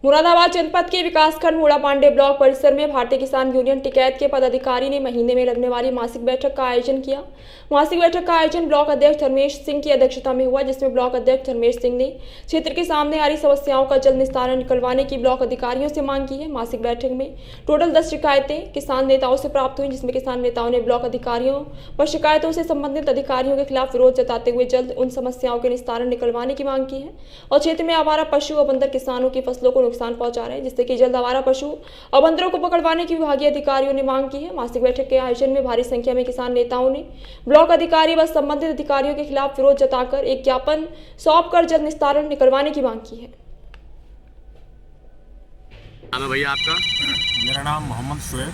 मुरादाबाद जनपद के विकासखंड मूड़ा पांडे ब्लॉक परिसर में भारतीय किसान यूनियन टिकैत के पदाधिकारी ने महीने में लगने वाली मासिक बैठक का आयोजन किया। मासिक बैठक का आयोजन ब्लॉक अध्यक्ष धर्मेश सिंह की अध्यक्षता में हुआ, जिसमें ब्लॉक अध्यक्ष धर्मेश सिंह ने क्षेत्र के सामने आ रही समस्याओं का जल्द निस्तारण निकलवाने की ब्लॉक अधिकारियों से मांग की है। मासिक बैठक में टोटल 10 शिकायतें किसान नेताओं से प्राप्त हुई, जिसमें किसान नेताओं ने ब्लॉक अधिकारियों पर शिकायतों से संबंधित अधिकारियों के खिलाफ विरोध जताते हुए जल्द उन समस्याओं के निस्तारण निकलवाने की मांग की है। और क्षेत्र में आवारा पशु और बंदर किसानों की फसलों को नुकसान पहुंचा रहे हैं, जिससे कि जल्द आवारा पशु और बंदरों को पकड़वाने की विभागीय अधिकारियों ने मांग की है। मासिक बैठक के आयोजन में भारी संख्या में किसान नेताओं ने ब्लॉक अधिकारी व संबंधित अधिकारियों के खिलाफ विरोध जताकर एक ज्ञापन सौंपकर जल्द निस्तारण निकलवाने की मांग की है। नाम है भैया आपका? मेरा नाम मोहम्मद शुएब।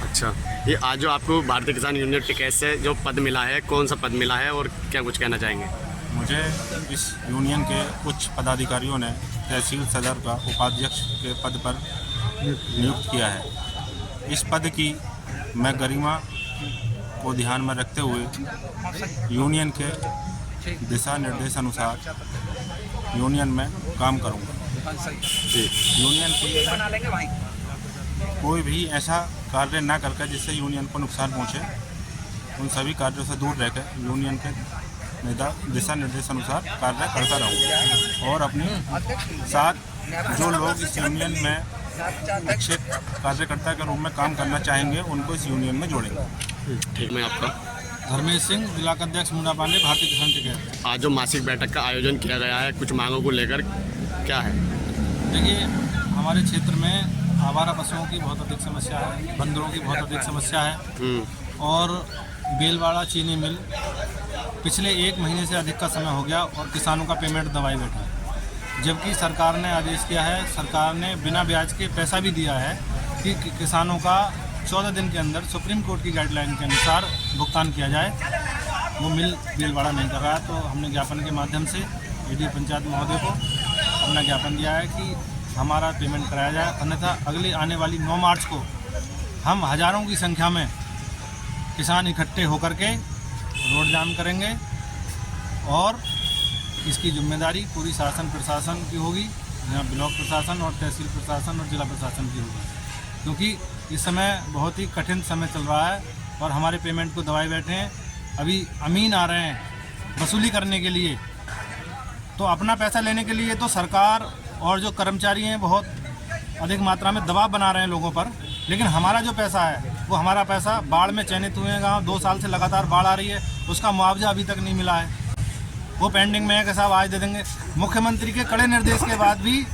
अच्छा, ये आज जो आपको भारतीय किसान यूनियन टिकैत से जो पद मिला है, कौन सा पद मिला है और क्या कुछ कहना चाहेंगे? मुझे इस यूनियन के उच्च पदाधिकारियों ने तहसील सदर का उपाध्यक्ष के पद पर नियुक्त किया है। इस पद की मैं गरिमा को ध्यान में रखते हुए यूनियन के दिशा निर्देश अनुसार यूनियन में काम करूंगा। यूनियन की कोई भी ऐसा कार्य ना करके जिससे यूनियन को नुकसान पहुंचे, उन सभी कार्यों से दूर रहकर यूनियन के दिशा निर्देश अनुसार कार्य करता रहूँगा और अपने साथ जो लोग इस यूनियन में अच्छे कार्यकर्ता के रूप में काम करना चाहेंगे उनको इस यूनियन में जोड़ेंगे। ठीक, मैं आपका धर्मेश सिंह, ब्लॉक अध्यक्ष मूड़ा पांडे, भारतीय किसान टिकैत। आज जो मासिक बैठक का आयोजन किया गया है, कुछ मांगों को लेकर क्या है? देखिए, हमारे क्षेत्र में आवारा पशुओं की बहुत अधिक समस्या है, बंदरों की बहुत अधिक समस्या है और बेलवाड़ा चीनी मिल पिछले 1 महीने से अधिक का समय हो गया और किसानों का पेमेंट दबाई बैठा है। जबकि सरकार ने आदेश किया है, सरकार ने बिना ब्याज के पैसा भी दिया है कि किसानों का 14 दिन के अंदर सुप्रीम कोर्ट की गाइडलाइन के अनुसार भुगतान किया जाए। वो मिल बेलवाड़ा नहीं कर रहा है, तो हमने ज्ञापन के माध्यम से एडी पंचायत महोदय को अपना ज्ञापन दिया है कि हमारा पेमेंट कराया जाए, अन्यथा अगली आने वाली 9 मार्च को हम हज़ारों की संख्या में किसान इकट्ठे होकर के रोड जाम करेंगे और इसकी जिम्मेदारी पूरी शासन प्रशासन की होगी, जहाँ ब्लॉक प्रशासन और तहसील प्रशासन और जिला प्रशासन की होगी, क्योंकि इस समय बहुत ही कठिन समय चल रहा है और हमारे पेमेंट को दबाए बैठे हैं। अभी अमीन आ रहे हैं वसूली करने के लिए, तो अपना पैसा लेने के लिए तो सरकार और जो कर्मचारी हैं बहुत अधिक मात्रा में दबाव बना रहे हैं लोगों पर, लेकिन हमारा जो पैसा है वो हमारा पैसा बाढ़ में चयनित हुए हैं गाँव, 2 साल से लगातार बाढ़ आ रही है, उसका मुआवजा अभी तक नहीं मिला है, वो पेंडिंग में है कि साहब आज दे देंगे। मुख्यमंत्री के कड़े निर्देश के बाद भी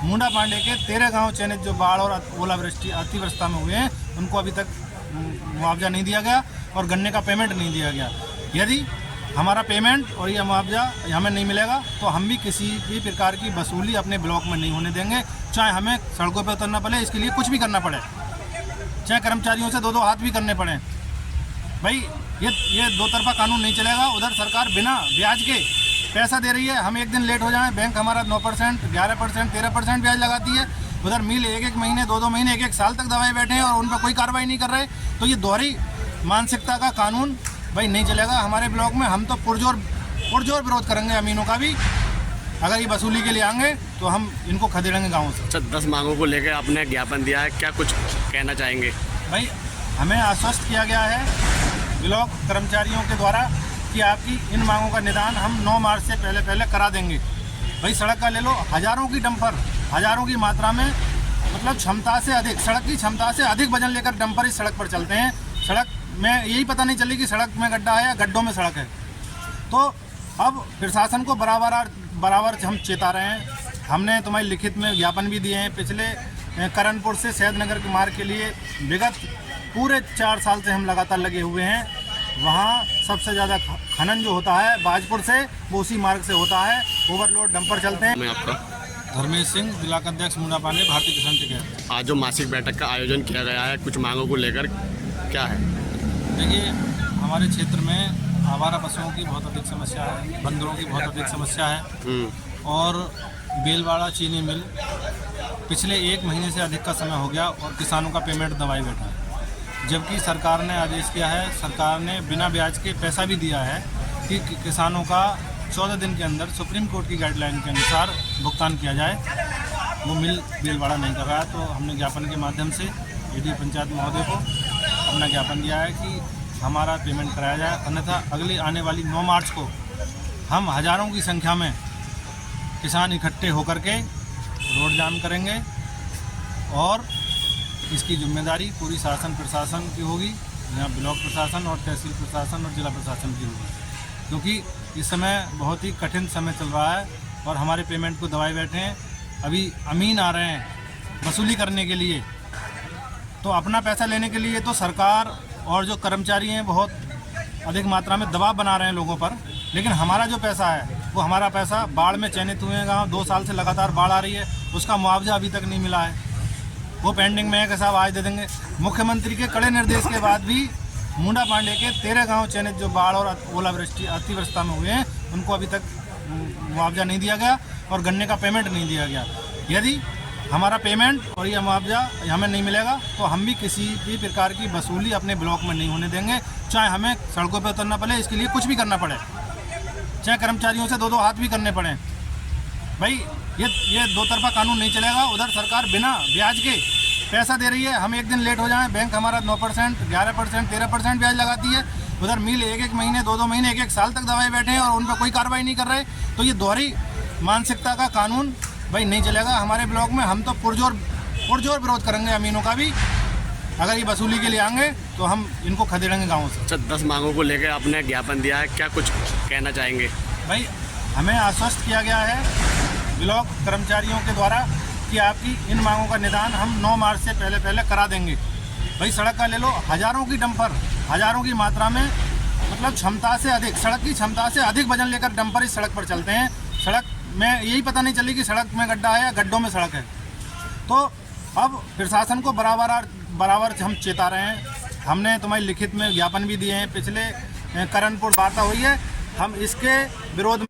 मूड़ा पांडे के 13 गांव चयनित जो बाढ़ और ओलावृष्टि अतिवृष्टि में हुए हैं उनको अभी तक मुआवजा नहीं दिया गया और गन्ने का पेमेंट नहीं दिया गया। यदि हमारा पेमेंट और यह मुआवजा हमें नहीं मिलेगा तो हम भी किसी भी प्रकार की वसूली अपने ब्लॉक में नहीं होने देंगे, चाहे हमें सड़कों पर उतरना पड़े, इसके लिए कुछ भी करना पड़े, चाहे कर्मचारियों से 2-2 हाथ भी करने पड़े। भाई ये 2 तरफा कानून नहीं चलेगा। उधर सरकार बिना ब्याज के पैसा दे रही है, हम एक दिन लेट हो जाएं बैंक हमारा 9%, 11%, 13% ब्याज लगाती है। उधर मिल 1-1 महीने, 2-2 महीने, 1-1 साल तक दबाए बैठे हैं और उन पर कोई कार्रवाई नहीं कर रहे। तो ये दोहरी मानसिकता का कानून भाई नहीं चलेगा हमारे ब्लॉक में। हम तो पुरजोर विरोध करेंगे अमीनों का भी, अगर ये वसूली के लिए आएंगे तो हम इनको खदेड़ेंगे गाँव से। अच्छा, 10 मांगों को लेकर आपने ज्ञापन दिया है, क्या कुछ कहना चाहेंगे? भाई हमें आश्वस्त किया गया है ब्लॉक कर्मचारियों के द्वारा कि आपकी इन मांगों का निदान हम 9 मार्च से पहले करा देंगे। भाई सड़क का ले लो, हज़ारों की डंपर, हज़ारों की मात्रा में, मतलब क्षमता से अधिक, सड़क की क्षमता से अधिक वजन लेकर डंपर इस सड़क पर चलते हैं। सड़क में यही पता नहीं चली कि सड़क में गड्ढा है या गड्ढों में सड़क है। तो अब प्रशासन को बराबर हम चेता रहे हैं। हमने तुम्हारी लिखित में ज्ञापन भी दिए हैं। पिछले करणपुर से सैदनगर के मार्ग के लिए विगत पूरे 4 साल से हम लगातार लगे हुए हैं। वहाँ सबसे ज़्यादा खनन जो होता है बाजपुर से, वो उसी मार्ग से होता है, ओवरलोड डंपर चलते हैं। मैं आपका धर्मेश सिंह, ब्लॉक अध्यक्ष मूड़ा पांडे, भारतीय किसान टिकैत। आज जो मासिक बैठक का आयोजन किया गया है, कुछ मांगों को लेकर क्या है? देखिए, हमारे क्षेत्र में आवारा पशुओं की बहुत अधिक समस्या है, बंदरों की बहुत अधिक समस्या है और बेलवाड़ा चीनी मिल पिछले 1 महीने से अधिक का समय हो गया और किसानों का पेमेंट दबाई बैठा है। जबकि सरकार ने आदेश किया है, सरकार ने बिना ब्याज के पैसा भी दिया है कि किसानों का 14 दिन के अंदर सुप्रीम कोर्ट की गाइडलाइन के अनुसार भुगतान किया जाए। वो मिल बेलवाड़ा नहीं कर रहा है। तो हमने ज्ञापन के माध्यम से एडी पंचायत महोदय को अपना ज्ञापन दिया है कि हमारा पेमेंट कराया जाए, अन्यथा अगले आने वाली 9 मार्च को हम हज़ारों की संख्या में किसान इकट्ठे होकर के रोड जाम करेंगे और इसकी जिम्मेदारी पूरी शासन प्रशासन की होगी, यहाँ ब्लॉक प्रशासन और तहसील प्रशासन और जिला प्रशासन की होगी, क्योंकि इस समय बहुत ही कठिन समय चल रहा है और हमारे पेमेंट को दबाए बैठे हैं। अभी अमीन आ रहे हैं वसूली करने के लिए, तो अपना पैसा लेने के लिए तो सरकार और जो कर्मचारी हैं बहुत अधिक मात्रा में दबाव बना रहे हैं लोगों पर, लेकिन हमारा जो पैसा है वो हमारा पैसा बाढ़ में चयनित हुए हैं गाँव, 2 साल से लगातार बाढ़ आ रही है, उसका मुआवजा अभी तक नहीं मिला है, वो पेंडिंग में है कि साहब आज दे देंगे। मुख्यमंत्री के कड़े निर्देश के बाद भी मुंडा पांडे के 13 गांव चयनित जो बाढ़ और ओलावृष्टि अतिवृष्टि में हुए हैं उनको अभी तक मुआवजा नहीं दिया गया और गन्ने का पेमेंट नहीं दिया गया। यदि हमारा पेमेंट और यह मुआवजा हमें नहीं मिलेगा तो हम भी किसी भी प्रकार की वसूली अपने ब्लॉक में नहीं होने देंगे, चाहे हमें सड़कों पर उतरना पड़े, इसके लिए कुछ भी करना पड़े, चाहे कर्मचारियों से 2-2 हाथ भी करने पड़े। भाई ये 2 तरफा कानून नहीं चलेगा। उधर सरकार बिना ब्याज के पैसा दे रही है, हम एक दिन लेट हो जाएं बैंक हमारा 9%, 11%, 13% ब्याज लगाती है, उधर मिल 1-1 महीने 2-2 महीने 1-1 साल तक दबाए बैठे हैं और उन पर कोई कार्रवाई नहीं कर रहे। तो ये दोहरी मानसिकता का कानून भाई नहीं चलेगा हमारे ब्लॉक में। हम तो पुरजोर विरोध करेंगे अमीनों का भी, अगर ये वसूली के लिए आएंगे तो हम इनको खदेड़ेंगे गाँव से। अच्छा, 10 मांगों को लेकर आपने ज्ञापन दिया है, क्या कुछ कहना चाहेंगे? भाई हमें आश्वस्त किया गया है ब्लॉक कर्मचारियों के द्वारा कि आपकी इन मांगों का निदान हम 9 मार्च से पहले करा देंगे। भाई सड़क का ले लो, हज़ारों की डंपर, हज़ारों की मात्रा में, मतलब क्षमता से अधिक, सड़क की क्षमता से अधिक वजन लेकर डंपर इस सड़क पर चलते हैं। सड़क में यही पता नहीं चली कि सड़क में गड्ढा है या गड्ढों में सड़क है। तो अब प्रशासन को बराबर हम चेता रहे हैं। हमने तुम्हारी लिखित में ज्ञापन भी दिए हैं, पिछले करणपुर वार्ता हुई है, हम इसके विरोध